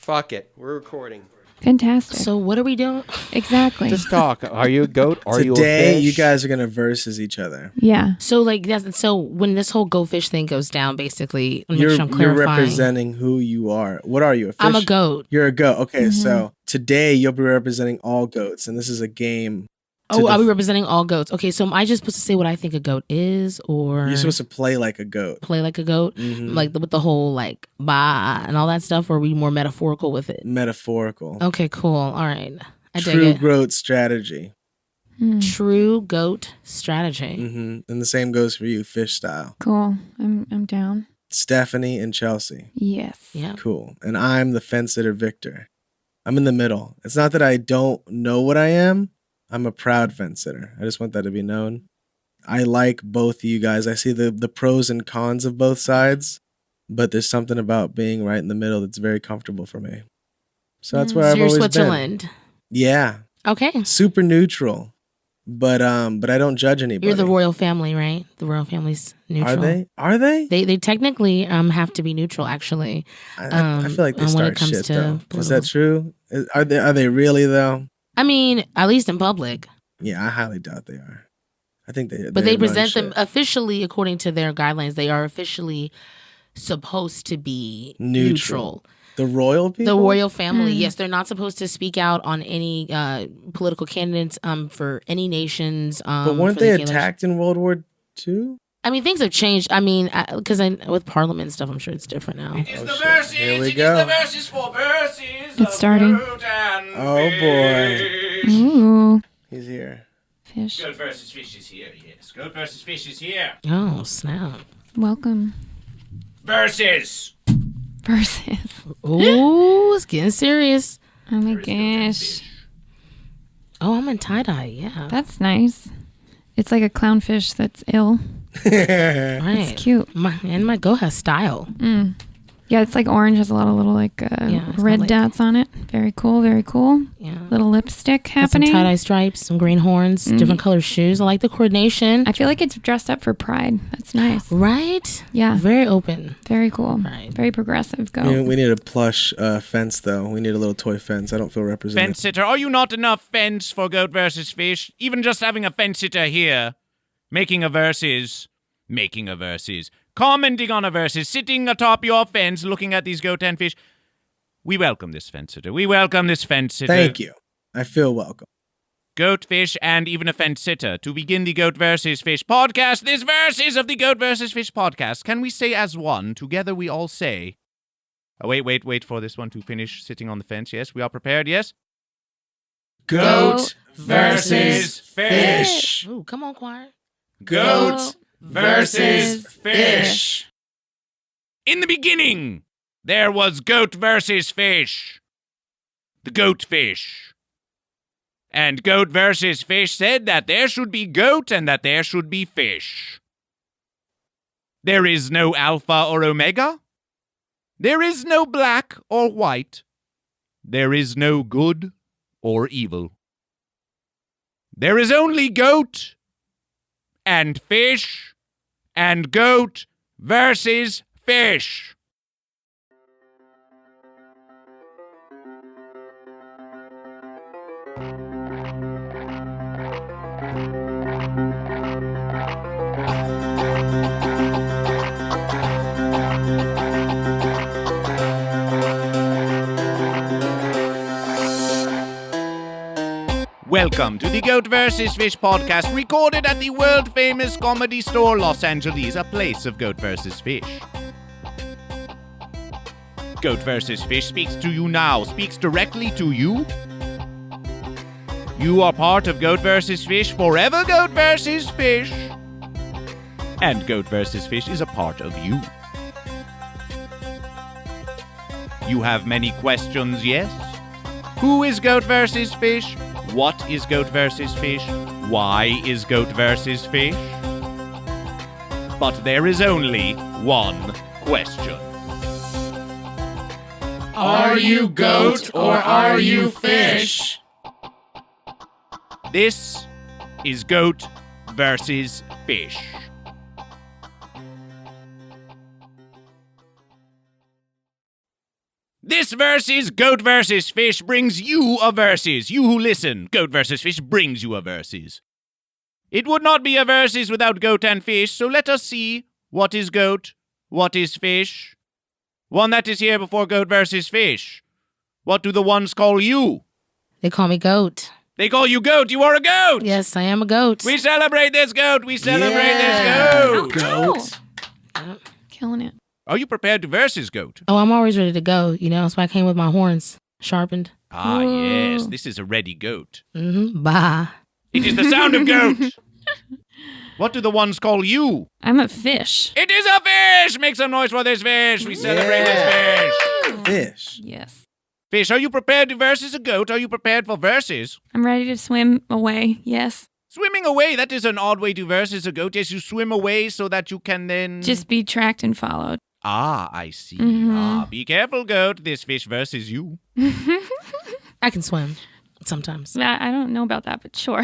Fuck it. We're recording. Fantastic. So what are we doing? Exactly. Just talk. Are you a goat? Are you a Today, fish? you guys are going to versus each other. Yeah. So so when this whole GoatFish thing goes down, basically, let me You're, make sure I'm you're clarifying. representing who you are. What are you, a fish? I'm a goat. You're a goat. Okay, Mhm. so today you'll be representing all goats, and this is a game. Oh, I'll be representing all goats. Okay, so am I just supposed to say what I think a goat is, or You're supposed to play like a goat. play like a goat, Mhm. like with the whole like bah and all that stuff, or are we more metaphorical with it? Metaphorical. Okay, cool. All right, I dig True it. goat strategy. True goat strategy. And the same goes for you, fish style. Cool. I'm down. Stephanie and Chelsea. Yes. Yeah. Cool. And I'm the fence sitter, Victor. I'm in the middle. It's not that I don't know what I am. I'm a proud fence sitter. I just want that to be known. I like both of you guys. I see the pros and cons of both sides, but there's something about being right in the middle that's very comfortable for me. So that's where So I've you're always Switzerland. been. Yeah. Okay. Super neutral. But I don't judge anybody. You're the royal family, right? The royal family's neutral. Are they? They technically have to be neutral, actually. I feel like they when start it comes shit to though. Is political- that true? Are they really though? I mean, at least in public. Yeah, I highly doubt they are. I think they. But they run present them shit. officially according to their guidelines. They are officially supposed to be neutral. The royal people. The royal family, yes, they're not supposed to speak out on any political candidates for any nations. But weren't they attacked in World War II? I mean, things have changed. I mean, because with Parliament and stuff, I'm sure it's different now. It is the verses. Here we It go. is the verses for verses. It's starting. Oh, boy. Ooh. He's here. Fish. Goat versus fish is here. Yes, goat versus fish is here. Oh, snap. Welcome. Versus. Versus. Ooh, it's getting serious. Oh my Versus goat and gosh. fish. Oh, I'm in tie-dye, yeah. That's nice. It's like a clownfish that's ill. Right. It's cute. My goat has style. Yeah, it's like orange, has a lot of little like it's red got, like- dots on it. Very cool, very cool. Yeah. Little lipstick Got some happening. tie-dye stripes, some green horns, different color shoes. I like the coordination. I feel like it's dressed up for pride. That's nice. Right? Yeah. Very open. Very cool. Right. Very progressive. Go. We need a plush fence, though. We need a little toy fence. I don't feel represented. Fence sitter, are you not enough fence for goat versus fish? Even just having a fence sitter here, making a versus, commenting on a versus, sitting atop your fence, looking at these goat and fish. We welcome this fence sitter. We welcome this fence sitter. Thank you. I feel welcome. Goat, fish, and even a fence sitter to begin the Goat vs. Fish podcast. This versus of the Goat vs. Fish podcast. Can we say as one? Together we all say. Oh, wait for this one to finish sitting on the fence. Yes, we are prepared. Yes. Goat versus fish. Ooh, come on, choir. Goat versus fish. In the beginning, there was goat versus fish. The goat fish. And goat versus fish said that there should be goat and that there should be fish. There is no alpha or omega. There is no black or white. There is no good or evil. There is only goat and fish and goat versus fish. Welcome to the Goat vs. Fish podcast, recorded at the world-famous Comedy Store, Los Angeles, a place of Goat vs. Fish. Goat vs. Fish speaks to you now, speaks directly to you. You are part of Goat vs. Fish, forever Goat vs. Fish. And Goat vs. Fish is a part of you. You have many questions, yes? Who is Goat vs. Fish? What is Goat vs. Fish? Why is Goat vs. Fish? But there is only one question. Are you goat or are you fish? This is Goat versus Fish. This versus Goat versus Fish brings you a versus. You who listen, Goat versus Fish brings you a versus. It would not be a versus without Goat and Fish, so let us see what is Goat, what is Fish. One that is here before Goat versus Fish. What do the ones call you? They call me Goat. They call you Goat. You are a goat. Yes, I am a goat. We celebrate this goat. We celebrate Yeah. this goat. Goat. Killing it. Are you prepared to versus Goat? Oh, I'm always ready to go. That's why I came with my horns sharpened. Ah, Whoa. yes. This is a ready goat. Bye. It is the sound of goat. What do the ones call you? I'm a fish. It is a fish. Make some noise for this fish. We celebrate this fish. Fish. Yes. Fish, are you prepared to versus a goat? Are you prepared for versus? I'm ready to swim away. Yes. Swimming away, that is an odd way to versus a goat. Yes, you swim away so that you can then... Just be tracked and followed. Ah, I see. Mhm. Ah, be careful, goat. This fish versus you. I can swim sometimes. I don't know about that, but sure.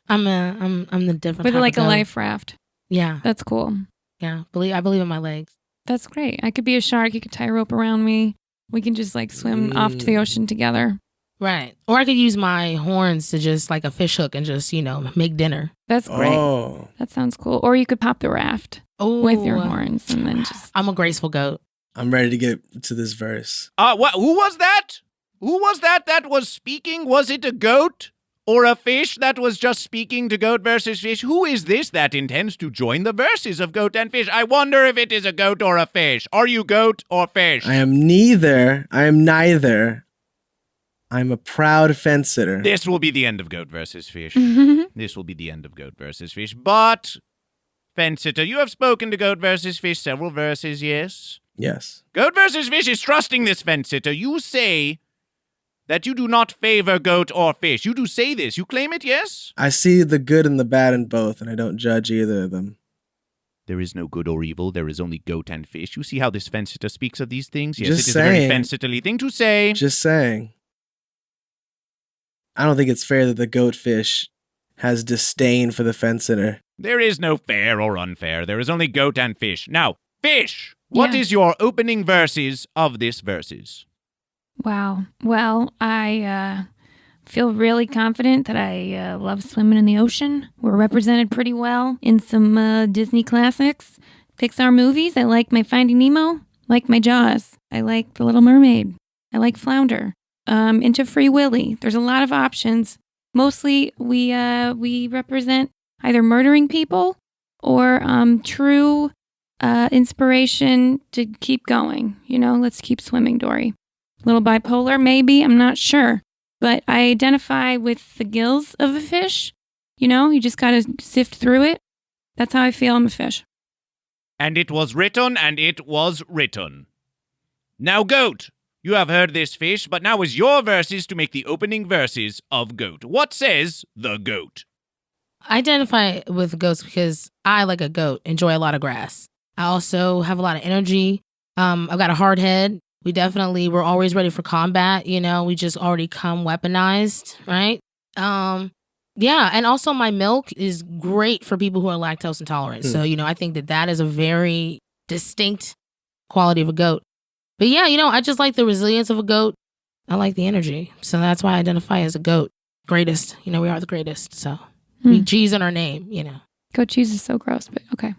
I'm the different With type like of a goat. life raft. Yeah, That's cool. yeah. I believe in my legs. That's great. I could be a shark. You could tie a rope around me. We can just like swim off to the ocean together. Right. Or I could use my horns to just like a fish hook and just, make dinner. That's great. Oh. That sounds cool. Or you could pop the raft Oh, with your horns and then just. I'm a graceful goat. I'm ready to get to this verse. What? Who was that? Who was that was speaking? Was it a goat or a fish that was just speaking to Goat versus Fish? Who is this that intends to join the verses of Goat and Fish? I wonder if it is a goat or a fish. Are you goat or fish? I am neither. I am neither. I'm a proud fence sitter. This will be the end of Goat versus Fish. Mm-hmm. This will be the end of Goat versus Fish. But, fence sitter, you have spoken to Goat versus Fish several verses, yes? Yes. Goat versus Fish is trusting this fence sitter. You say that you do not favor goat or fish. You do say this. You claim it, yes? I see the good and the bad in both, and I don't judge either of them. There is no good or evil. There is only goat and fish. You see how this fence sitter speaks of these things? Yes, Just it is a very saying. fence sitterly thing to say. Just saying. I don't think it's fair that the GoatFish has disdain for the fence sitter. There is no fair or unfair. There is only goat and fish. Now, Fish, what Yeah. is your opening verses of this verses? Wow. Well, I feel really confident that I love swimming in the ocean. We're represented pretty well in some Disney classics, Pixar movies. I like my Finding Nemo, like my Jaws. I like The Little Mermaid. I like Flounder. Into Free Willy. There's a lot of options. Mostly we represent either murdering people or true inspiration to keep going. Let's keep swimming, Dory. A little bipolar, maybe. I'm not sure. But I identify with the gills of a fish. You just got to sift through it. That's how I feel. I'm a fish. And it was written, and it was written. Now, Goat, you have heard this fish, but now is your verses to make the opening verses of Goat. What says the Goat? I identify with goats because I, like a goat, enjoy a lot of grass. I also have a lot of energy. I've got a hard head. We're always ready for combat. We just already come weaponized, right? Yeah. And also my milk is great for people who are lactose intolerant. So, I think that is a very distinct quality of a goat. But yeah, I just like the resilience of a goat. I like the energy. So that's why I identify as a goat. Greatest. We are the greatest. So we G's in our name, Goat cheese is so gross, but okay.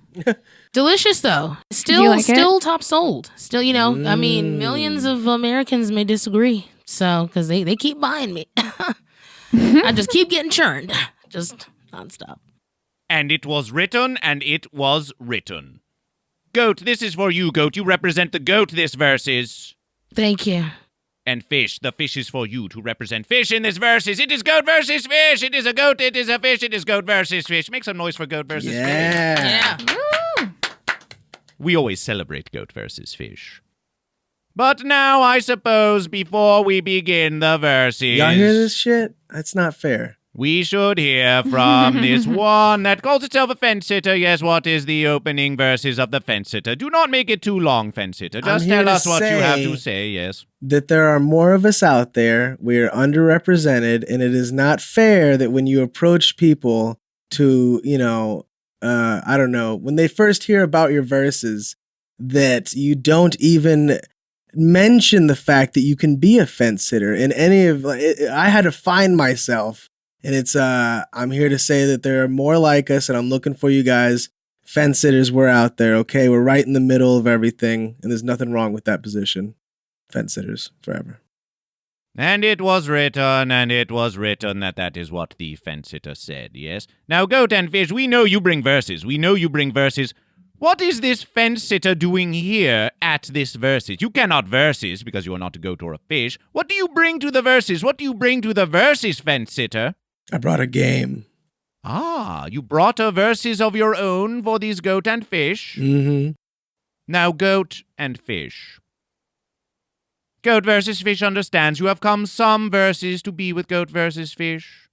Delicious though. Do you like it? Still top sold. Still, I mean, millions of Americans may disagree. So, because they keep buying me. I just keep getting churned. Just nonstop. And it was written, and it was written. Goat, this is for you, Goat. You represent the goat this verses. Thank you. And Fish, the fish is for you to represent Fish in this verses. It is Goat versus Fish. It is a goat, it is a fish, it is Goat versus Fish. Make some noise for Goat versus Fish. Yeah. We always celebrate Goat versus Fish. But now, I suppose, before we begin the verses... Y'all hear this shit? That's not fair. We should hear from this one that calls itself a fence sitter. Yes, what is the opening verses of the fence sitter? Do not make it too long, fence sitter. Just I'm here tell to us what you have say to say, yes. That there are more of us out there. We are underrepresented, and it is not fair that when you approach people to, I don't know, when they first hear about your verses, that you don't even mention the fact that you can be a fence sitter in any of. I had to find myself, and it's. I'm here to say that there are more like us, and I'm looking for you guys. Fence sitters, we're out there. Okay, we're right in the middle of everything, and there's nothing wrong with that position. Fence sitters forever. And it was written that that is what the fence sitter said, yes? Now, Goat and Fish, we know you bring verses. What is this fence sitter doing here at this verses? You cannot verses because you are not a goat or a fish. What do you bring to the verses? What do you bring to the verses, fence sitter? I brought a game. Ah, you brought a verses of your own for these Goat and Fish? Mm-hmm. Now, Goat and Fish. Goat versus Fish understands you have come some verses to be with Goat versus Fish.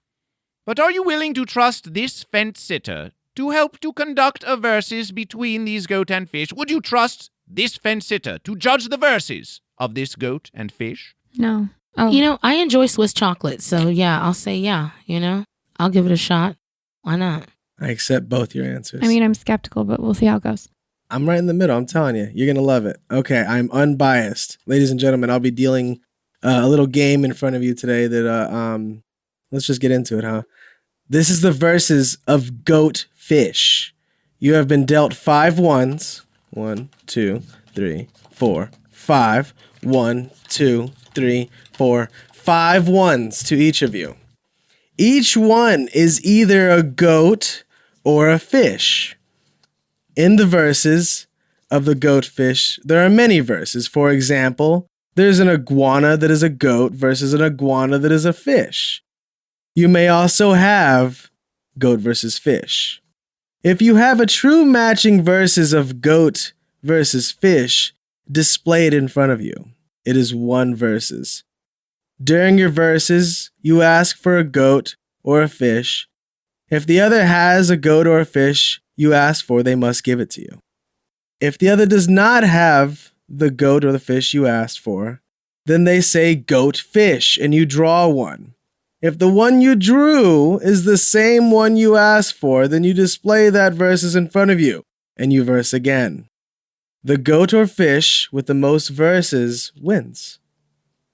But are you willing to trust this fence sitter to help to conduct a verses between these Goat and Fish? Would you trust this fence sitter to judge the verses of this Goat and Fish? No. Oh. You know, I enjoy Swiss chocolate, so yeah, I'll say yeah, you know? I'll give it a shot. Why not? I accept both your answers. I mean, I'm skeptical, but we'll see how it goes. I'm right in the middle. I'm telling you. You're going to love it. Okay, I'm unbiased. Ladies and gentlemen, I'll be dealing a little game in front of you today that, let's just get into it, huh? This is the verses of GoatFish. You have been dealt 5 ones. 1, 2, 3, 4, 5. 1, 2, 3, 4, 5 ones to each of you. Each one is either a goat or a fish. In the verses of the GoatFish, there are many verses. For example, there's an iguana that is a goat versus an iguana that is a fish. You may also have goat versus fish. If you have a true matching verses of goat versus fish displayed in front of you, it is one verses. During your verses, you ask for a goat or a fish. If the other has a goat or a fish you ask for, they must give it to you. If the other does not have the goat or the fish you asked for, then they say GoatFish and you draw one. If the one you drew is the same one you asked for, then you display that verses in front of you and you verse again. The goat or fish with the most verses wins.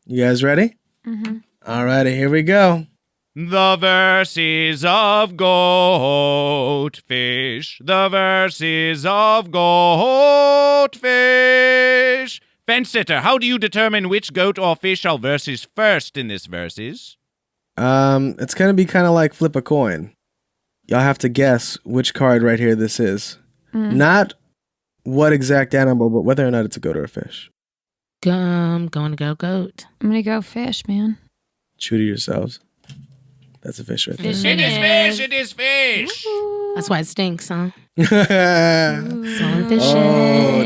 You guys ready? Mm-hmm. Alrighty, here we go. The verses of GoatFish. The verses of GoatFish. Fence sitter, how do you determine which goat or fish shall verses first in this verses? It's gonna be kind of like flip a coin. Y'all have to guess which card right here this is. Not what exact animal, but whether or not it's a goat or a fish. I'm going to go goat. I'm going to go fish, man. True to yourselves. That's a fish right there. Fish It is fish, it is fish. That's why it stinks, huh? Oh, Smelling fishy.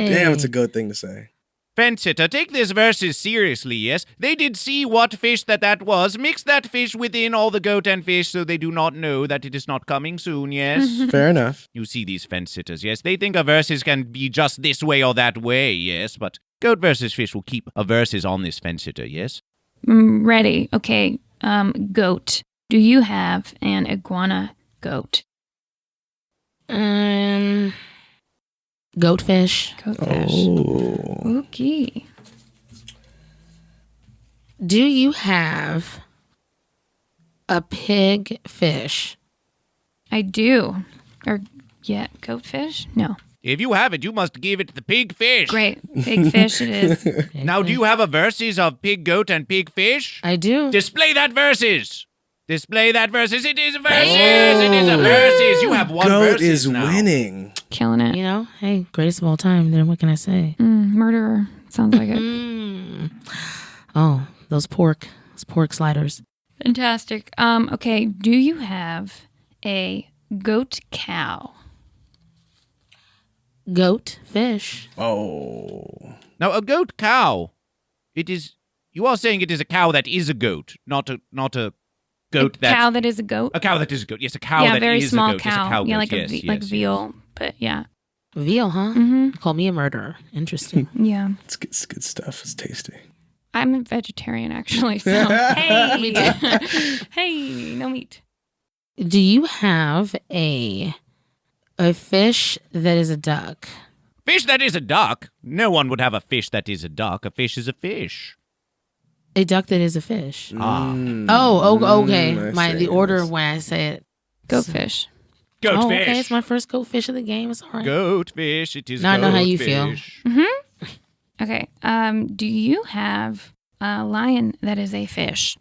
damn, it's a goat thing to say. Fence sitter, take this verses seriously, yes? They did see what fish that was. Mix that fish within all the goat and fish so they do not know that it is not coming soon, yes? Fair enough. You see these fence sitters, yes? They think a verses can be just this way or that way, yes? But goat versus fish will keep a verses on this fence sitter, yes? Ready. Okay. Goat. Do you have an iguana goat? Goatfish. Goatfish. Oh. Okay. Do you have a pig fish? I do. Or, yeah, goatfish? No. If you have it, you must give it the pig fish. Great. Big fish it is. Now, do you have a verses of pig, goat, and pig fish? I do. Display that verses. Display that verses. It is verses. It is a verses. You have one Goat verses is now. winning. Killing it. You know, hey, greatest of all time. Then what can I say? Murderer. Sounds like it. Oh, those pork sliders. Fantastic. Okay. Do you have a goat cow? Goat fish. Oh. Now, a goat cow. It is. You are saying it is a cow that is a goat, not a goat a that. cow that is a goat? A cow that is a goat. Yes, a cow yeah, that very is small a goat. Yes, cow. a cow yeah, goat. like Yes, veal. But yeah. Veal, huh? Mm-hmm. Call me a murderer. Interesting. Yeah. It's good stuff. It's tasty. I'm a vegetarian, actually. So, hey. Hey, no meat. Do you have a fish that is a duck? Fish that is a duck. No one would have a fish that is a duck. A fish is a fish. A duck that is a fish. Okay. The order of when I say it. GoatFish. GoatFish. Oh, okay. It's my first GoatFish of the game. It's all right. GoatFish. It is Now I know how you GoatFish. feel. Okay. Do you have a lion that is a fish?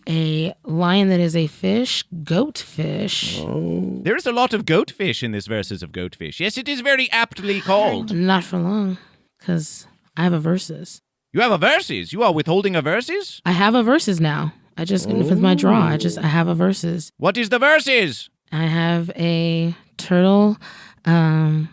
A lion that is a fish. GoatFish. Oh. There is a lot of GoatFish in this verses of GoatFish. Yes, it is very aptly called. Not for long, because I have a versus. You have a verses. You are withholding a verses? I have a versus now. I just with my draw. I have a versus. What is the verses? I have a turtle, a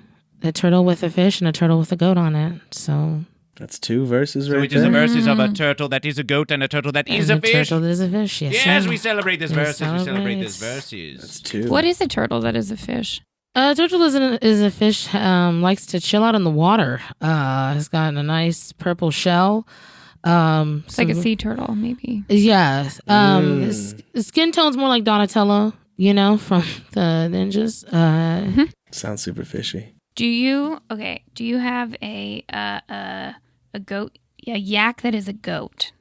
turtle with a fish, and a turtle with a goat on it. So That's 2 verses right So it is there. a verses of a turtle that is a goat and a turtle that is a fish? turtle that is a fish. Yes, sir. we celebrate this We verses. We celebrate celebrate. this verses. That's 2. What is a turtle that is a fish? A turtle is a fish. Likes to chill out in the water. It's got a nice purple shell. It's like a sea turtle, maybe. Yeah. His skin tone's more like Donatello. From the ninjas. Sounds super fishy. Do you have a goat, a yak that is a goat?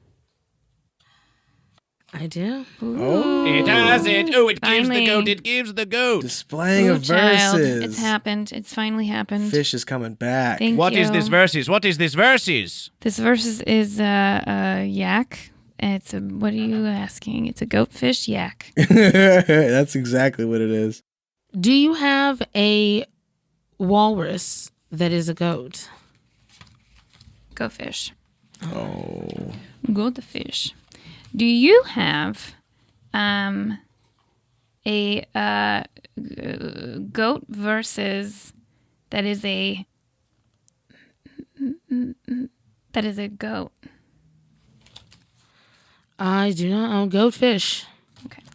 I do. Ooh. It has it. Oh, it gives the Finally. goat. It gives the goat. Displaying Ooh, of child. verses. It's happened. It's finally happened. Fish is coming back. Thank What you. is this verses? What is this verses? This versus is a yak. It's what are you asking? It's a goatfish yak. That's exactly what it is. Do you have a walrus that is a goat? Goatfish. Oh. GoatFish. Do you have a goat versus that is a goat? I do not own GoatFish.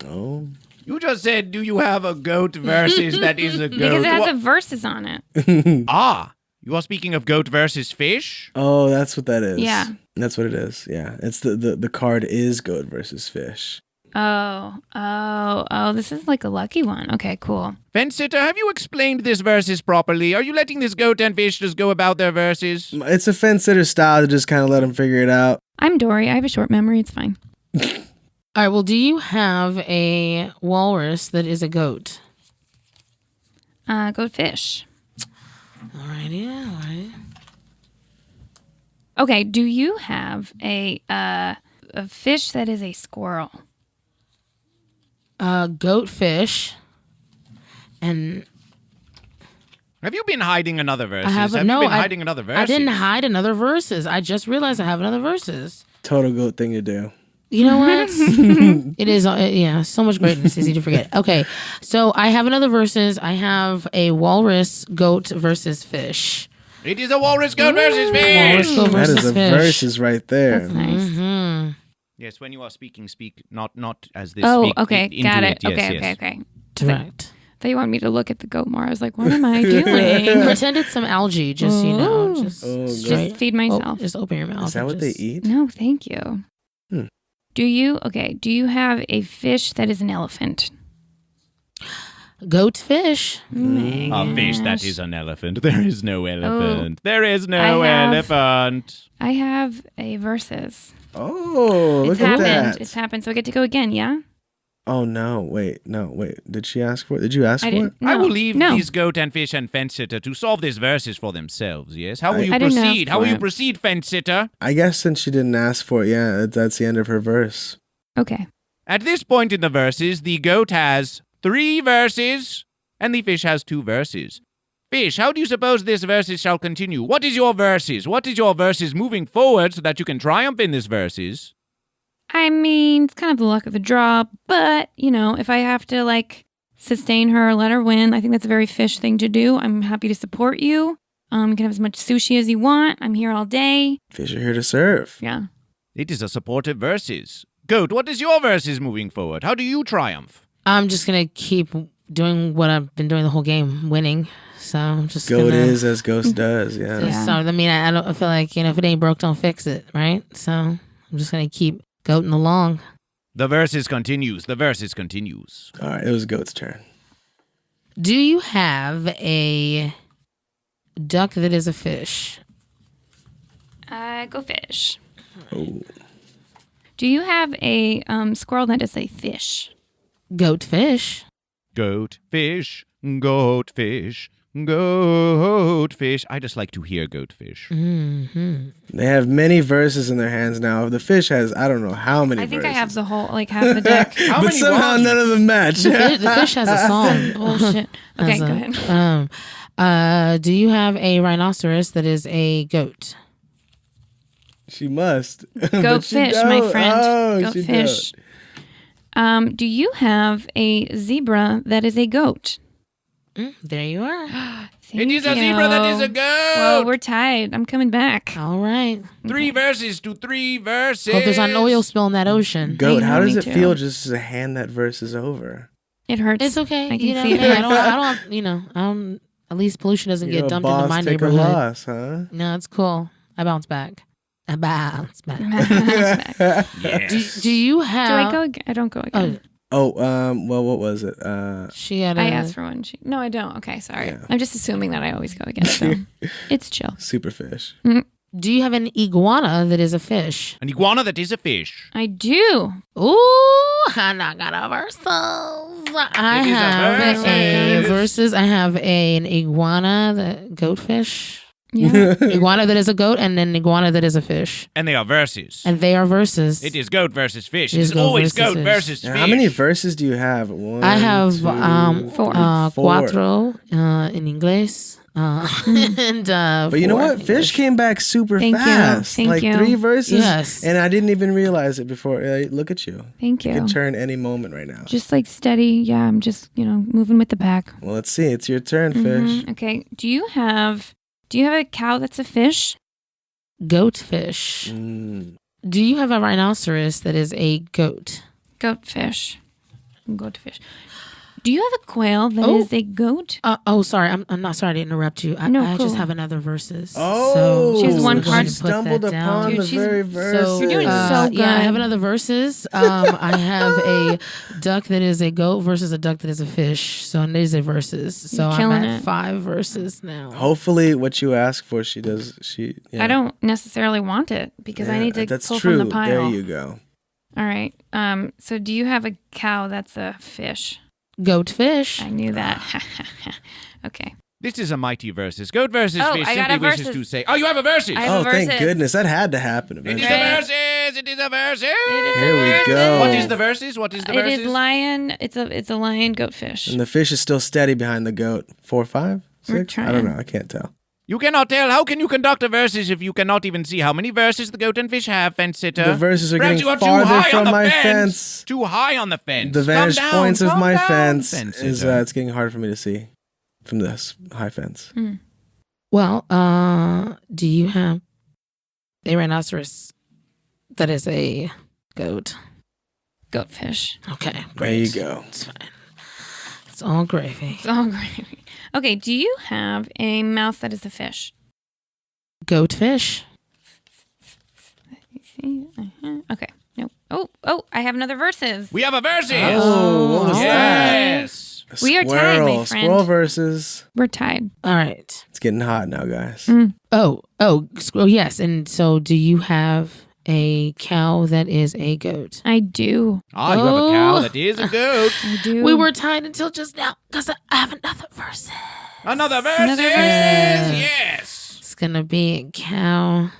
Oh. You just said, do you have a goat versus that is a goat? Because it has What- a versus on it. You are speaking of goat versus fish? Oh, that's what that is. Yeah. That's what it is. Yeah. It's the card is goat versus fish. Oh, this is like a lucky one. Okay, cool. Fence sitter, have you explained this verses properly? Are you letting this goat and fish just go about their verses? It's a fence sitter style to just kind of let them figure it out. I'm Dory. I have a short memory. It's fine. All right. Well, do you have a walrus that is a goat? Goatfish. All right. Yeah. All right. Okay, do you have a fish that is a squirrel? GoatFish. And Have you been hiding another verses? I haven't. Have No, you been I- hiding another verses? I didn't hide another verses. I just realized I have another verses. Total goat thing to do. You know what? It is, yeah, so much greatness. Easy to forget. Okay, so I have another versus. I have a walrus goat versus fish. It is a walrus goat versus Walrus fish. goat That versus is a fish. versus right there. That's nice. Mm-hmm. Yes, when you are speaking, speak not as this. Oh, speak okay, into got it. Yes, Okay, yes. okay. Correct. They want me to look at the goat more. I was like, what am I doing? Pretend it's some algae. Just just Oh, straight- Just feed myself. just open your mouth. Is that and what they just- eat? No, thank you. Hmm. Do you have a fish that is an elephant? Goat fish. A fish that Gosh. is an elephant. There is no elephant. There is no I have- elephant. I have a versus. Oh, look It's at happened. that. It's happened. So I get to go again, yeah? Oh, no. Wait. Did she ask for it? Did you ask I for it? didn't. No, I will leave no. these goat and fish and fence sitter to solve these verses for themselves. Yes. How will you I didn't ask proceed? How for will you it. proceed, fence sitter? I guess since she didn't ask for it, yeah, that's the end of her verse. Okay. At this point in the verses, the goat has 3 verses and the fish has 2 verses. Fish, how do you suppose this verses shall continue? What is your verses? What is your verses moving forward so that you can triumph in this verses? I mean, it's kind of the luck of the draw, but, if I have to, sustain her or let her win, I think that's a very fish thing to do. I'm happy to support you. You can have as much sushi as you want. I'm here all day. Fish are here to serve. Yeah. It is a supportive verses. Goat, what is your verses moving forward? How do you triumph? I'm just gonna keep doing what I've been doing the whole game, winning. So I'm just Goat gonna, is as ghost does, yeah. Yeah. So I mean, I don't I feel like if it ain't broke, don't fix it, right? So I'm just gonna keep goating along. The verses continues. The verses continues. All right, it was goat's turn. Do you have a duck that is a fish. Go fish. Oh. Do you have a squirrel that is a fish? GoatFish. GoatFish, GoatFish, GoatFish. I just like to hear GoatFish. Mm-hmm. They have many verses in their hands now. The fish has, I don't know how many I think verses. I have the whole, like half the deck. How but many somehow ones? none of them match. The fish has a song. Bullshit. Okay, As go a- ahead. Do you have a rhinoceros that is a goat? She must. Goat fish, my friend. Oh, Goat she fish. Do you have a zebra that is a goat? There you are. It is a zebra that is a goat. Well, we're tied. I'm coming back. All right. 3 verses to 3 verses. Hope there's not an oil spill in that ocean. Goat, I how know, does me it too. feel just to hand that verses over? It hurts. It's okay. I can you know, see it. hey, I don't, at least pollution doesn't You're get a dumped into boss, my take a neighborhood. loss, huh? No, it's cool. I bounce back. I bounce back. Yes. Do you Do have... I go again? I don't go again. Well, what was it? She had I asked for one. No, I don't. Okay, sorry. Yeah. I'm just assuming that I always go again. So it's chill. Superfish. Do you have an iguana that is a fish? An iguana that is a fish. I do. Ooh, and I got a versus. I It is a have a versus. versus. I have an iguana, that goatfish. Yeah. Iguana that is a goat, and an iguana that is a fish. And they are verses. And they are versus. It is goat versus fish. It It is is goat always versus goat fish. versus Now, fish. how many verses do you have? One, I have two, Four. cuatro in English. And But you know four what? in Fish English. came back super Thank you. fast. Thank like you. 3 verses. Yes. And I didn't even realize it before. Look at you. Thank You you. can turn any moment right now. Just like steady. Yeah, I'm just, moving with the pack. Well, let's see. It's your turn, fish. Mhm. Okay. Do you have a cow that's a fish? GoatFish. Mm. Do you have a rhinoceros that is a goat? Goat fish. Goat fish. Do you have a quail that is Oh. a goat? Sorry. I'm not sorry to interrupt you. I No, just cool. have another versus. Oh, She has one we're going card. to She put stumbled that down. upon Dude, the she's- very verse. You're doing so Yeah, I have good. another versus. I have a duck that is a goat versus a duck that is a fish. So it is a versus. So You're I'm killing at it. 5 verses now. Hopefully, what you ask for, she does. Yeah. I don't necessarily want it because I Yeah, need to That's pull true. from the pile. There you go. All right. So do you have a cow that's a fish? GoatFish. I knew that. Okay. This is a mighty versus. Goat versus Oh, fish I got simply a wishes versus. to say, oh, you have a versus. I have Oh, a thank versus. goodness. That had to happen It is eventually. a versus. It is a versus. Here we go. What is the versus? What is the It versus? is lion. It's a lion goat fish. And the fish is still steady behind the goat. 4, 5, We're 6? I don't trying. know. I can't tell. You cannot tell. How can you conduct a versus if you cannot even see how many verses the goat and fish have, fence sitter? The verses are Perhaps getting you are too farther high on from the my fence. fence. Too high on the fence. The vantage Calm down, points of calm my down, fence fence is sitter. it's getting hard for me to see from this high fence. Well, do you have a rhinoceros that is a goat? Goat fish. Okay. There you great. go. It's fine. It's all gravy. It's all great. Okay. Do you have a mouse that is a fish? GoatFish. See? Okay. Nope. Oh! I have another versus. We have a versus. Oh, what was that? Yes. A We are tied, my squirrel. friend. Squirrel versus. We're tied. All right. It's getting hot now, guys. Oh, yes. And so do you have a cow that is a goat? I do. Ah, you have a cow Oh. that is a goat. I do. We were tied until just now because I have another versus. Another versus. Another versus. Yes. It's going to be a cow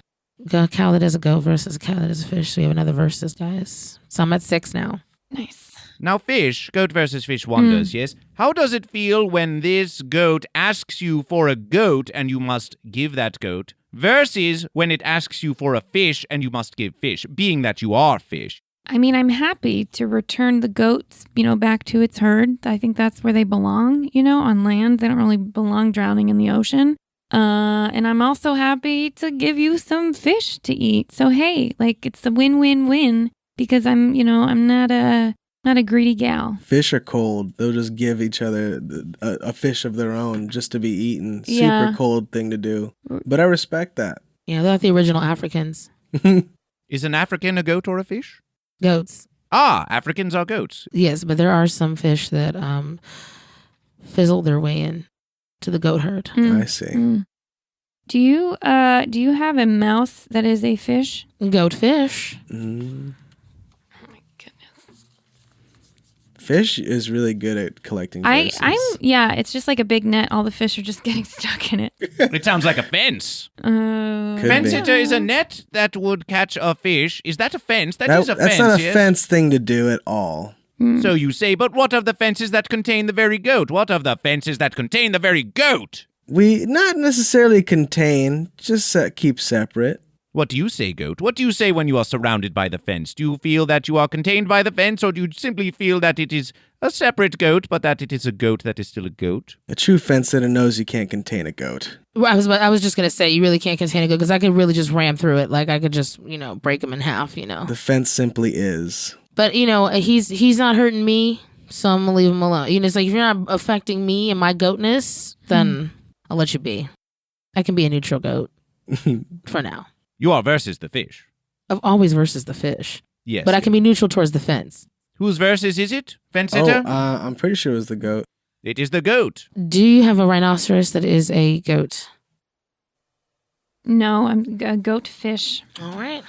that is a goat versus a cow that is a fish. So we have another versus, guys. So I'm at 6 now. nice. Now, fish, goat versus fish wonders, yes? How does it feel when this goat asks you for a goat and you must give that goat, versus when it asks you for a fish and you must give fish, being that you are fish? I mean, I'm happy to return the goats, back to its herd. I think that's where they belong, on land. They don't really belong drowning in the ocean. And I'm also happy to give you some fish to eat. So, hey, it's a win-win-win because I'm not a greedy gal. Fish are cold. They'll just give each other a fish of their own just to be eaten. Yeah. Super cold thing to do. But I respect that. Yeah, they're like the original Africans. Is an African a goat or a fish? Goats. Ah, Africans are goats. Yes, but there are some fish that fizzle their way in to the goat herd. I see. Do you have a mouse that is a fish? GoatFish. Oh my goodness. Fish is really good at collecting verses. It's just like a big net. All the fish are just getting stuck in it. It sounds like a fence. Could Fence be. sitter is a net that would catch a fish. Is that a fence? That is a That's fence, not a yes? fence thing to do at all. So you say, but what of the fences that contain the very goat? What of the fences that contain the very goat? We not necessarily contain, just keep separate. What do you say, goat? What do you say when you are surrounded by the fence? Do you feel that you are contained by the fence, or do you simply feel that it is a separate goat, but that it is a goat that is still a goat? A true fence sitter knows you can't contain a goat. I was just gonna say you really can't contain a goat because I could really just ram through it. Like I could just break him in half. The fence simply is. But he's not hurting me, so I'm gonna leave him alone. It's like if you're not affecting me and my goatness, then I'll let you be. I can be a neutral goat for now. You are versus the fish. I've always versus the fish. Yes. But I can be neutral towards the fence. Whose versus is it? Fence sitter? I'm pretty sure it was the goat. It is the goat. Do you have a rhinoceros that is a goat? No, I'm a GoatFish. All right.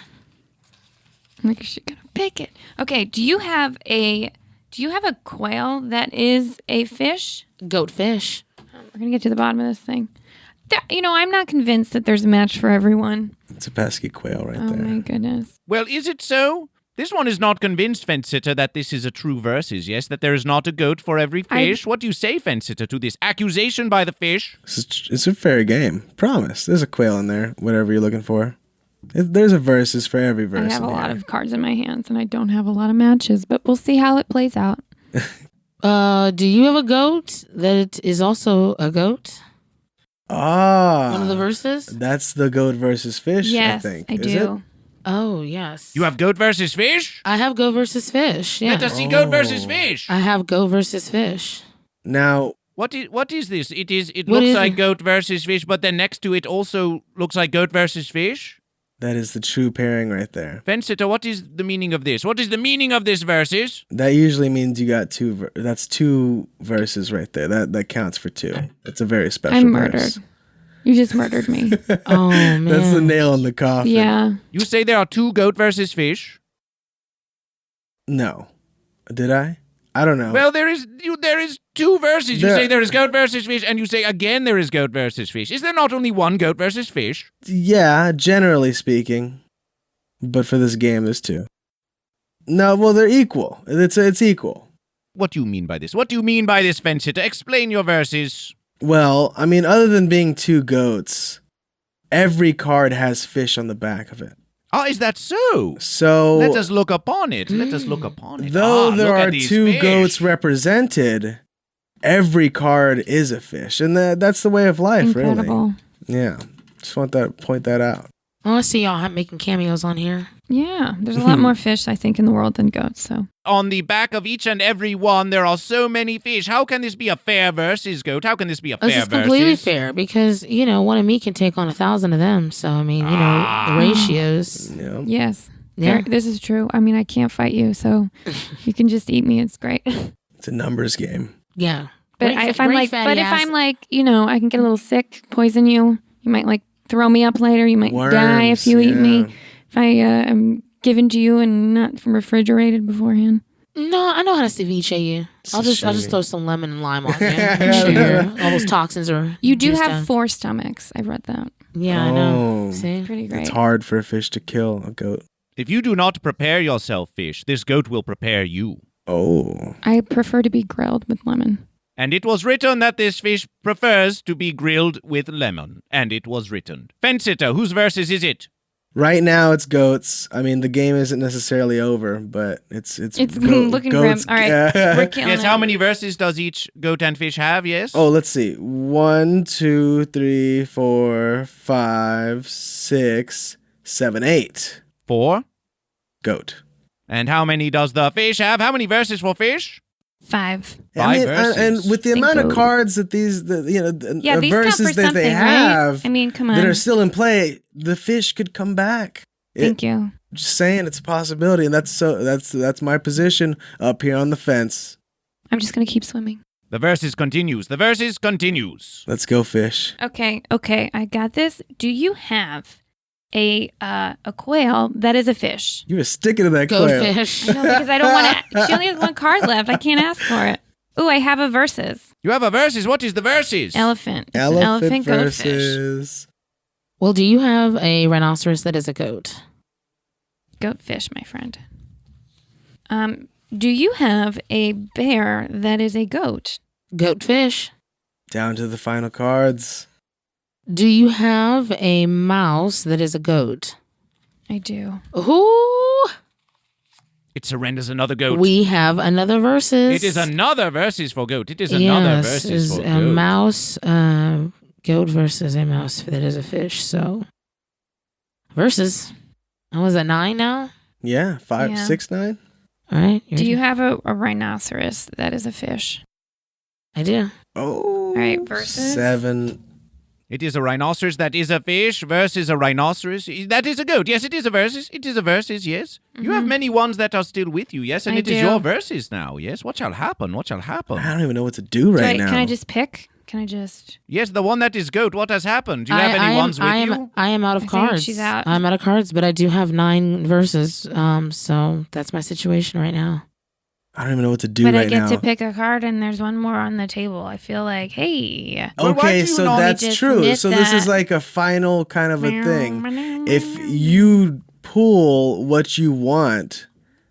I'm like, she's gonna pick it. Okay. Do you have a quail that is a fish? GoatFish. We're gonna get to the bottom of this thing. I'm not convinced that there's a match for everyone. It's a pesky quail right Oh there. my goodness. Well, is it so? This one is not convinced, fence sitter, that this is a true versus, yes? That there is not a goat for every fish? What do you say, fence sitter, to this accusation by the fish? It's a fair game. Promise. There's a quail in there, whatever you're looking for. There's a versus for every verse. I have a in lot here. of cards in my hands, and I don't have a lot of matches, but we'll see how it plays out. Do you have a goat that is also a goat? One of the verses? That's the goat versus fish, Yes, I think. I Is do. it? Oh, yes. You have goat versus fish? I have GoatVsFish. Yeah. Let us see goat versus fish. I have GoatVsFish. Now, What is this? It What looks is like it? goat versus fish, but then next to it also looks like goat versus fish? that is the true pairing right there. Fence sitter, what is the meaning of this? What is the meaning of this versus? That usually means you got that's two verses right there. That counts for two. That's a very special I'm verse. murdered. You just murdered me. Oh, man. That's the nail in the coffin. Yeah. You say there are two goat versus fish? No. Did I? I don't know. Well, there is two verses. You There- say there is goat versus fish, and you say again there is goat versus fish. Is there not only one goat versus fish? Yeah, generally speaking. But for this game, there's two. No, well, they're equal. It's equal. What do you mean by this? What do you mean by this, fence sitter? Explain your verses. Well, I mean, other than being two goats, every card has fish on the back of it. Ah, is that so? So, Let us look upon it. Let us look upon it. though Ah, there look at are these two fish. goats represented, every card is a fish. And that's the way of life, Incredible. really. Yeah. Just want to point that out. Oh, I see y'all making cameos on here. Yeah. There's a lot more fish, I think, in the world than goats. So On the back of each and every one, there are so many fish. How can this be a fair versus, goat? How can this be a This fair is completely versus? fair because, one of me can take on 1,000 of them. So, I mean, the ratios. Yeah. yes. Yeah. This is true. I mean, I can't fight you, so you can just eat me. It's great. It's a numbers game. Yeah. But if I'm like, I can get a little sick, poison you. You might like throw me up later. You might die if Worms, you eat me. yeah. If I am given to you and not from refrigerated beforehand. No, I know how to ceviche you. I'll just Sashimi. throw some lemon and lime on there. Make sure all those toxins are. You do juiced have out. 4 stomachs. I've read that. Yeah, I know. Oh. See? Pretty great. It's hard for a fish to kill a goat. If you do not prepare yourself, fish, this goat will prepare you. Oh. I prefer to be grilled with lemon. And it was written that this fish prefers to be grilled with lemon. And it was written. Fence sitter, whose verses is it? Right now it's goats. I mean, the game isn't necessarily over, but it's looking grim. All right. We're killing Yes, it. how many verses does each goat and fish have, yes? Oh, let's see. 1, 2, 3, 4, 5, 6, 7, 8. 4. Goat. And how many does the fish have? How many verses for fish? 5. Five and verses. with the Think amount of goat. cards that these Yeah, the these count for verses that something, they have right? I mean, come on. that are still in play, the fish could come back. Thank you. Just saying, it's a possibility, and that's my position up here on the fence. I'm just going to keep swimming. The verses continues. The verses continues. Let's go fish. Okay, I got this. Do you have a quail that is a fish? You were sticking to that quail. GoatFish. I know, because I don't want to. She only has one card left. I can't ask for it. Ooh, I have a versus. You have a verses. What is the verses? Elephant. It's an elephant goatfish. versus. Well, do you have a rhinoceros that is a goat? Goatfish, my friend. Do you have a bear that is a goat? GoatFish. Down to the final cards. Do you have a mouse that is a goat? I do. Ooh. It surrenders another goat. We have another versus. It is another versus for goat. It is another versus for a goat. mouse, goat versus a mouse that is a fish. So, versus. What was that, 9 now? Yeah, 5, Yeah. 6, 9. All right. Do you have a rhinoceros that is a fish? I do. Oh. All right, versus. 7. It is a rhinoceros that is a fish versus a rhinoceros that is a goat. Yes, it is a versus. It is a versus, yes. You have many ones that are still with you, yes, and I it is do. your versus now, yes. What shall happen? What shall happen? I don't even know what to do right now. Can I just pick? Can I just... Yes, the one that is goat. What has happened? Do you have any ones with you? I am out of I think cards. she's out. I'm out of cards, but I do have 9 verses. So that's my situation right now. I don't even know what to do But right I get now. to pick a card and there's one more on the table. I feel like, hey... Well, why do Okay, you so not that's just true. knit So this is that? like a final kind of a thing. If you pull what you want,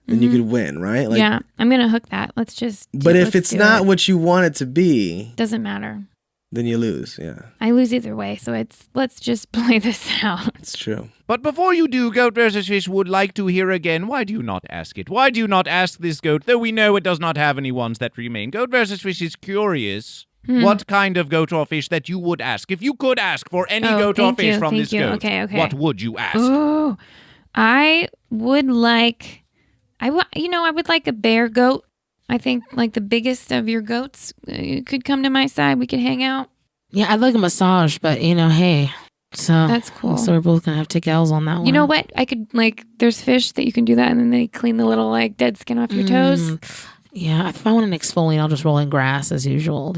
then you could win, right? Like, yeah, I'm going to hook that. Let's just... But if let's it's do not it. what you want it to be, Doesn't matter. then you lose. Yeah, I lose either way, so let's just play this out. it's true. But before you do, Goat versus Fish would like to hear again. Why do you not ask it? Why do you not ask this goat, though we know it does not have any ones that remain? Goat versus Fish is curious what kind of goat or fish that you would ask. If you could ask for any goat or fish from this goat, what would you ask? Oh, I would like... I would like a bear goat. I think like the biggest of your goats could come to my side. We could hang out. Yeah, I'd like a massage, but hey. So That's cool. So we're both going to have to take L's on that one. You know what? I could there's fish that you can do that and then they clean the little like dead skin off your toes. Yeah, if I want an exfoliant, I'll just roll in grass as usual,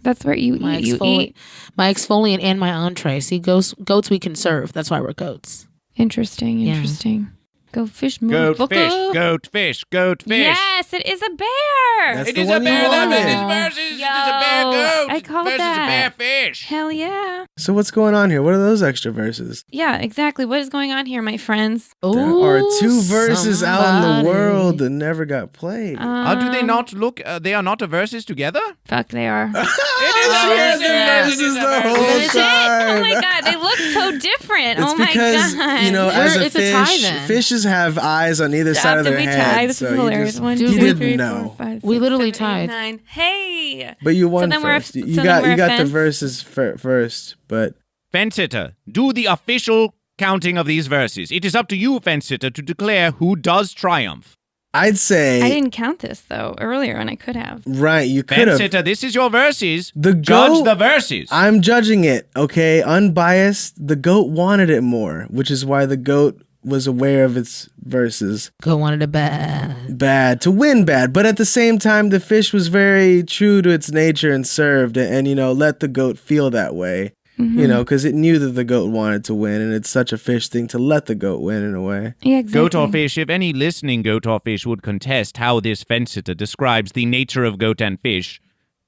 That's where you My eat. You exfoliant, eat. my exfoliant and my entree. See, goats we can serve. That's why we're goats. Interesting. Go fish, Goat motherfucker. fish, goat fish, goat fish. Yes, it is a bear. That's It the is a one you bear. That wanted. is versus. It is a Yo, bear goat I called versus that. a bear fish. Hell yeah. So what's going on here? What are those extra verses? Yeah, exactly. What is going on here, my friends? There are 2 Ooh, verses out in the somebody. world that never got played. Do they not look? They are not a versus together. Fuck, they are. It is a versus. versus It is a the versus. whole Is it? Oh my time. god, they look so different. It's Oh my because, god. as a It's a tie fish, then. fishes have eyes on either side of Did their we head. tie? This so is you hilarious. just- 1, you 2, didn't 3, know. 4, 5, We 6, literally 7, 8, tied. 9. Hey. But you won then we're first. a- You so got then we're a the fence? verses first, but Fence sitter, do the official counting of these verses. It is up to you, fence sitter, to declare who does triumph. I'd say I didn't count this though earlier, and I could have. right. You could Fence have. sitter, this is your verses. The Judge goat- the verses. I'm judging it. Okay, unbiased. The goat wanted it more, which is why the goat was aware of its verses. Goat wanted a bad. Bad to win bad, but at the same time, the fish was very true to its nature and served, and let the goat feel that way. Because it knew that the goat wanted to win, and it's such a fish thing to let the goat win in a way. Yeah, exactly. Goat or fish, if any listening goat or fish would contest how this fence sitter describes the nature of goat and fish,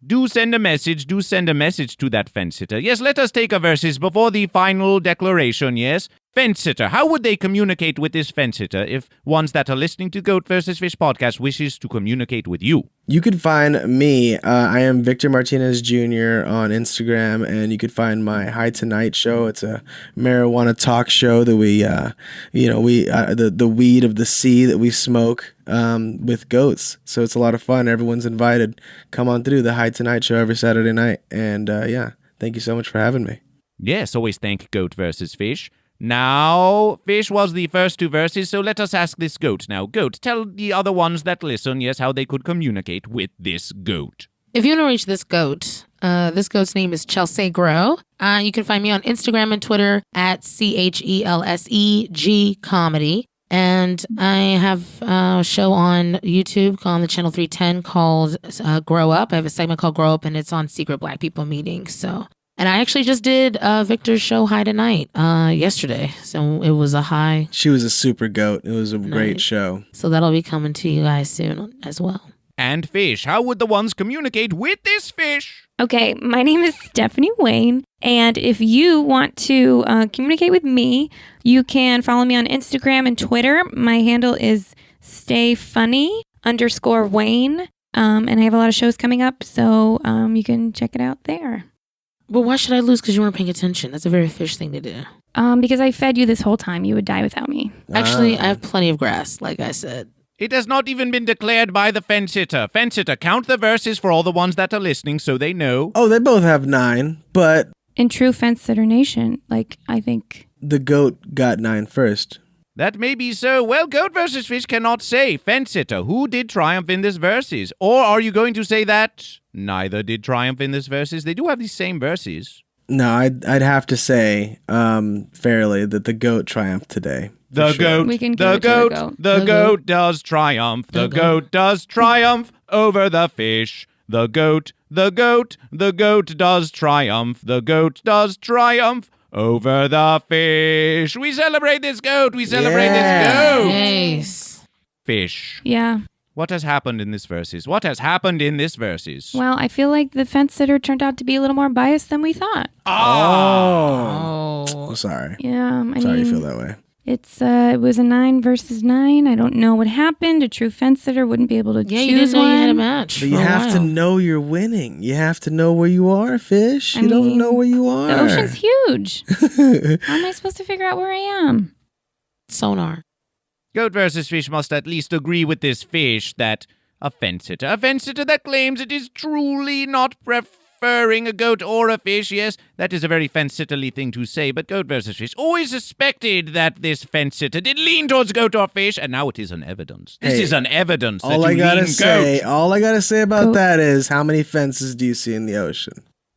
do send a message to that fence sitter. Yes, let us take a verses before the final declaration, yes? Fence sitter, how would they communicate with this fence sitter if ones that are listening to Goat vs. Fish podcast wishes to communicate with you? You could find me. I am Victor Martinez Jr. on Instagram, and you could find my High Tonight show. It's a marijuana talk show that we, the weed of the sea that we smoke with goats. So it's a lot of fun. Everyone's invited. Come on through the High Tonight show every Saturday night. And thank you so much for having me. Yes, always thank Goat vs. Fish. Now, Fish was the first 2 verses, so let us ask this goat. Now, Goat, tell the other ones that listen, yes, how they could communicate with this goat. If you want to reach this goat's name is Chelsé Greaux. You can find me on Instagram and Twitter at CHELSEG Comedy. And I have a show on YouTube on the channel 310 called Grow Up. I have a segment called Grow Up, and it's on secret Black people meetings. So, and I actually just did Victor's show High Tonight yesterday. So it was a high. She was a super goat. It was a great show. So that'll be coming to you guys soon as well. And fish, how would the ones communicate with this fish? Okay, my name is Stephanie Wain, and if you want to communicate with me, you can follow me on Instagram and Twitter. My handle is stayfunny_Wain, and I have a lot of shows coming up, so you can check it out there. But why should I lose because you weren't paying attention? That's a very fish thing to do. Because I fed you this whole time. You would die without me. Actually, I have plenty of grass, like I said. It has not even been declared by the fence sitter. Fence sitter, count the verses for all the ones that are listening so they know. Oh, they both have 9, but In true Fence Sitter Nation, I think. the goat got 9 first. That may be so. Well, GoatVsFish cannot say. Fence sitter, who did triumph in this verses? Or are you going to say that neither did triumph in this verses? They do have these same verses. No, I'd have to say fairly that the goat triumphed today. The goat, We can give the it to the goat, goat. the The goat goat. does triumph. The The goat does triumph over the fish. The goat, the goat, the goat does triumph. The goat does triumph over the fish. We celebrate this goat. We celebrate this goat. Nice. Fish. Yeah. What has happened in this verses? What has happened in this verses? Well, I feel like the fence sitter turned out to be a little more biased than we thought. Oh. Oh. I'm sorry. Yeah, I Sorry mean, you feel that way. it was a 9 versus 9. I don't know what happened. A true fence sitter wouldn't be able to Yeah, you choose didn't know you had a one. match. But you for a have to while. know you're winning. You have to know where you are, fish. I You don't mean, know where you are. The ocean's huge. How am I supposed to figure out where I am? Sonar. GoatVsFish must at least agree with this fish that a fence sitter that claims it is truly not preferring a goat or a fish. Yes, that is a very fence sitterly thing to say, but GoatVsFish always suspected that this fence sitter did lean towards goat or fish, and now it is an evidence. This Hey, is an evidence that all you I gotta lean say, goat. all I gotta say about Goat. that is how many fences do you see in the ocean?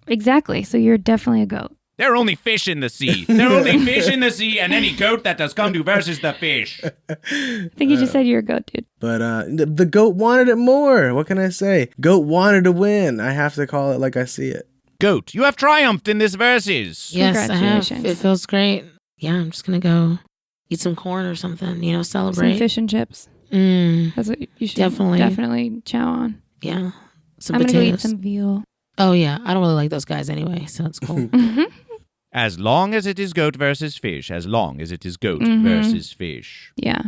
Exactly. So you're definitely a goat. There are only fish in the sea. There are only fish in the sea, and any goat that does come to versus the fish. I think you just said you're a goat, dude. But the goat wanted it more. What can I say? Goat wanted to win. I have to call it like I see it. Goat, you have triumphed in this verses. Yes, I have. Congratulations. It feels great. Yeah, I'm just going to go eat some corn or something, Some celebrate. fish and chips. That's what you should definitely chow on. Yeah. Some I'm going to go eat potatoes. some veal. Oh, yeah. I don't really like those guys anyway, so it's cool. As long as it is goat versus fish, as long as it is goat Mhm. versus fish. Yeah.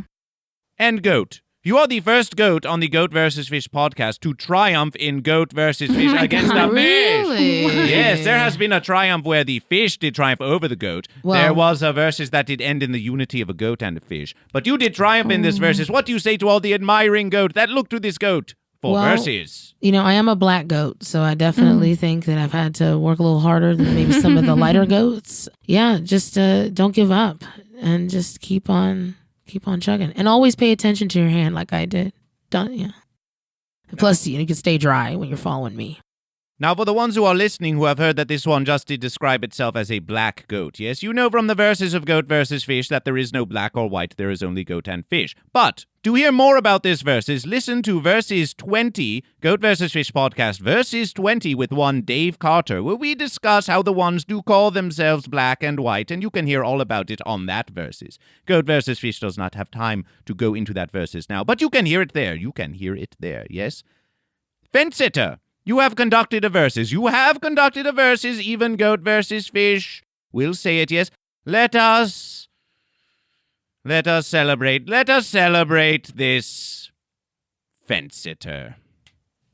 And goat. You are the first goat on the GoatVsFish podcast to triumph in goat versus fish my against God. the fish. Really? Yes, there has been a triumph where the fish did triumph over the goat. Well- There was a versus that did end in the unity of a goat and a fish. But you did triumph in this versus. What do you say to all the admiring goat that look to this goat for Well, versus? I am a black goat, so I definitely think that I've had to work a little harder than maybe some of the lighter goats. Yeah, just don't give up and just keep on chugging. And always pay attention to your hand like I did. Yeah. Plus, you can stay dry when you're following me. Now, for the ones who are listening who have heard that this one just did describe itself as a black goat, yes, you know from the verses of Goat versus Fish that there is no black or white, there is only goat and fish. But to hear more about this verses, listen to Verses 20, Goat versus Fish podcast, Verses 20 with one Dave Carter, where we discuss how the ones do call themselves black and white, and you can hear all about it on that verses. Goat versus Fish does not have time to go into that verses now, but you can hear it there. You can hear it there, yes? Fence sitter. You have conducted a verses. You have conducted a verses, even Goat versus Fish. We'll say it, yes. Let us celebrate. Let us celebrate this fence sitter.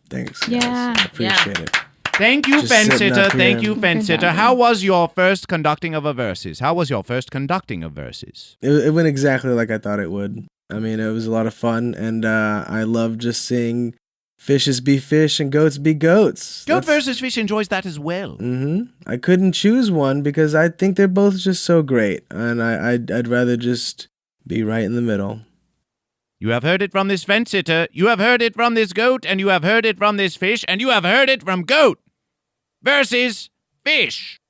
Thanks. Guys. Yeah. Appreciate it. Thank you, Just fence sitting sitter. up Thank here. you, fence Good sitter. job. How was your first conducting of a verses? How was your first conducting of verses? It went exactly like I thought it would. I mean, it was a lot of fun, and I love just seeing fishes be fish and goats be goats. Goat versus Fish enjoys that as well. I couldn't choose one because I think they're both just so great, and I'd rather just be right in the middle. You have heard it from this fence sitter, you have heard it from this goat, and you have heard it from this fish, and you have heard it from Goat versus Fish.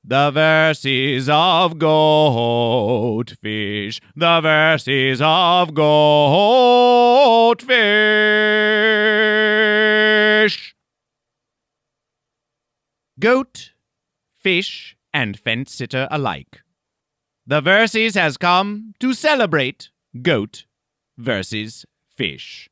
The verses of GoatFish. The verses of GoatFish. Goat, fish, and fence sitter alike. The verses has come to celebrate goat versus fish.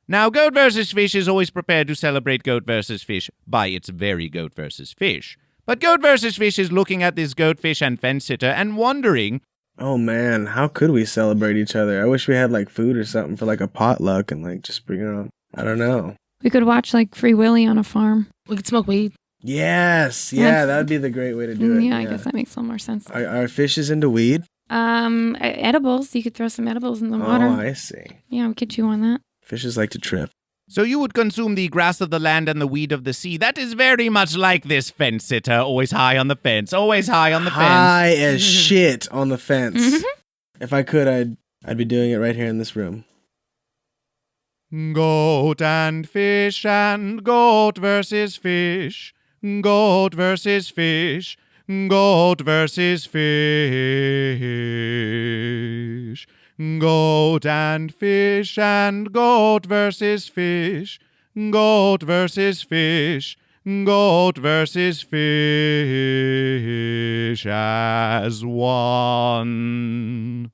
Now, Goat versus Fish is always prepared to celebrate Goat versus Fish by its very Goat versus Fish. But Goat versus Fish is looking at this goat, fish, and fence sitter and wondering, Oh man, how could we celebrate each other? I wish we had like food or something for like a potluck and like just bring it on. I don't know. We could watch like Free Willy on a farm. We could smoke weed. Yes, yeah, that would be the great way to do it. Yeah, I guess that makes a little more sense. Are fishes into weed? Edibles. You could throw some edibles in the water. Oh, I see. Yeah, we could chew on that. Fishes like to trip. so you would consume the grass of the land and the weed of the sea. That is very much like this fence sitter, always high on the fence, always high on the High fence. as shit on the fence. Mm-hmm. If I could, I'd be doing it right here in this room. Goat and goat versus fish. Goat versus fish. Goat versus fish. Goat and goat versus fish. Goat versus fish. Goat versus fish as one.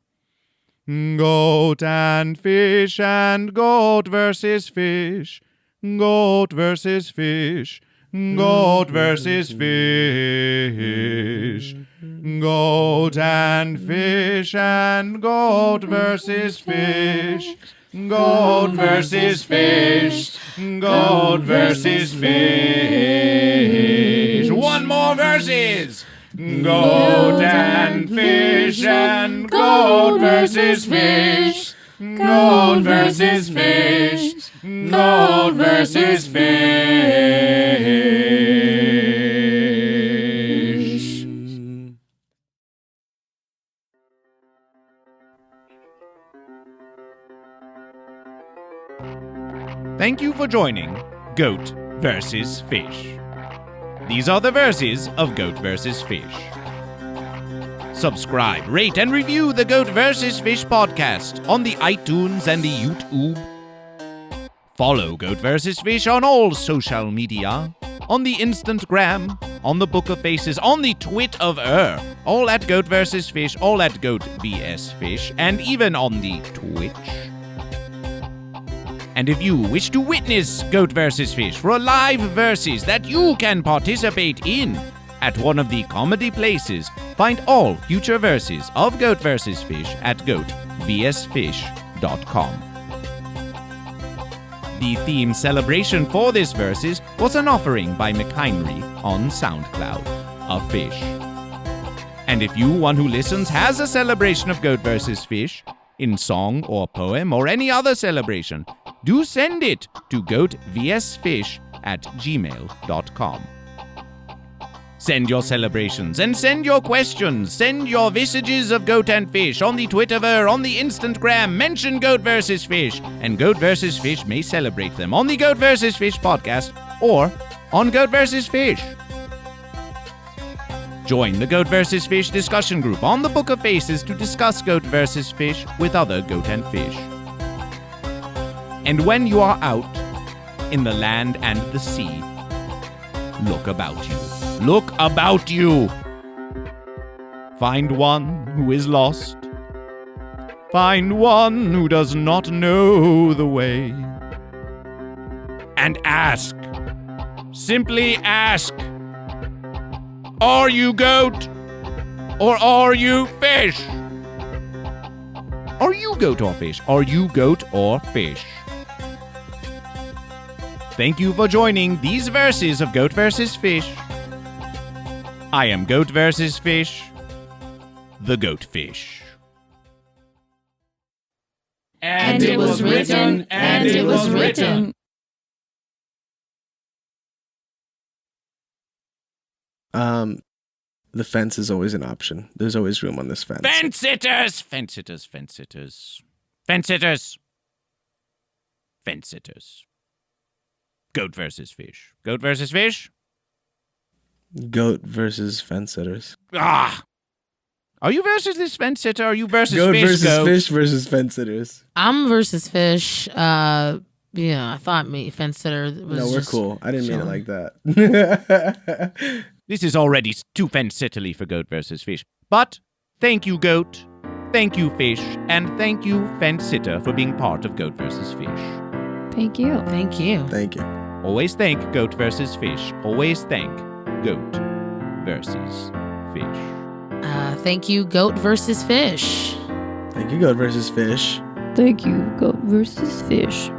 Goat and goat versus fish. Goat versus fish. Goat versus fish. Goat and goat versus fish. Goat versus fish. Goat versus fish. One more verses. Goat and goat versus fish. Goat versus fish. Goat versus fish. Thank you for joining Goat versus Fish. These are the verses of Goat versus Fish. Subscribe, rate, and review the Goat vs. Fish podcast on the iTunes and the YouTube. Follow Goat vs. Fish on all social media, on the Instagram, on the Book of Faces, on the Twitter, all at Goat vs. Fish, all at GoatVsFish, and even on the Twitch. And if you wish to witness Goat vs. Fish for a live versus that you can participate in at one of the comedy places, find all future verses of Goat vs. Fish at GoatVsFish.com. The theme celebration for this verses was an offering by McHenry on SoundCloud, a fish. And if you, one who listens, has a celebration of Goat vs. Fish, in song or poem or any other celebration, do send it to GoatVsFish@gmail.com. Send your celebrations and send your questions. Send your visages of goat and fish on the Twitterver, on the Instagram. Mention Goat vs. Fish, and Goat vs. Fish may celebrate them on the Goat vs. Fish podcast or on Goat vs. Fish. Join the Goat vs. Fish discussion group on the Book of Faces to discuss Goat vs. Fish with other goat and fish. And when you are out in the land and the sea, look about you. Look about you. Find one who is lost. Find one who does not know the way. And ask. Simply ask. Are you goat? Or are you fish? Are you goat or fish? Are you goat or fish? Thank you for joining these verses of Goat vs. Fish. I am Goat vs. Fish, the GoatFish. And it was written, and it was written. The fence is always an option. There's always room on this fence. Fence sitters! Fence sitters, fence sitters. Fence sitters. Fence sitters. Goat vs. Fish. Goat vs. Fish. Goat versus fence sitters. Ah! Are you versus this fence sitter? Or are you versus Goat fish? versus Goat? fish versus fence sitters. I'm versus fish. Yeah, I thought fence sitter was No, we're just cool. I didn't mean it chilling. like that. This is already too fence sitterly for goat versus fish. But thank you, goat. Thank you, fish. And thank you, fence sitter, for being part of Goat versus Fish. Thank you. Thank you. Thank you. Always thank Goat versus Fish. Always thank Goat versus Fish. Thank you, goat versus fish. Thank you, Goat versus Fish. Thank you, Goat versus Fish.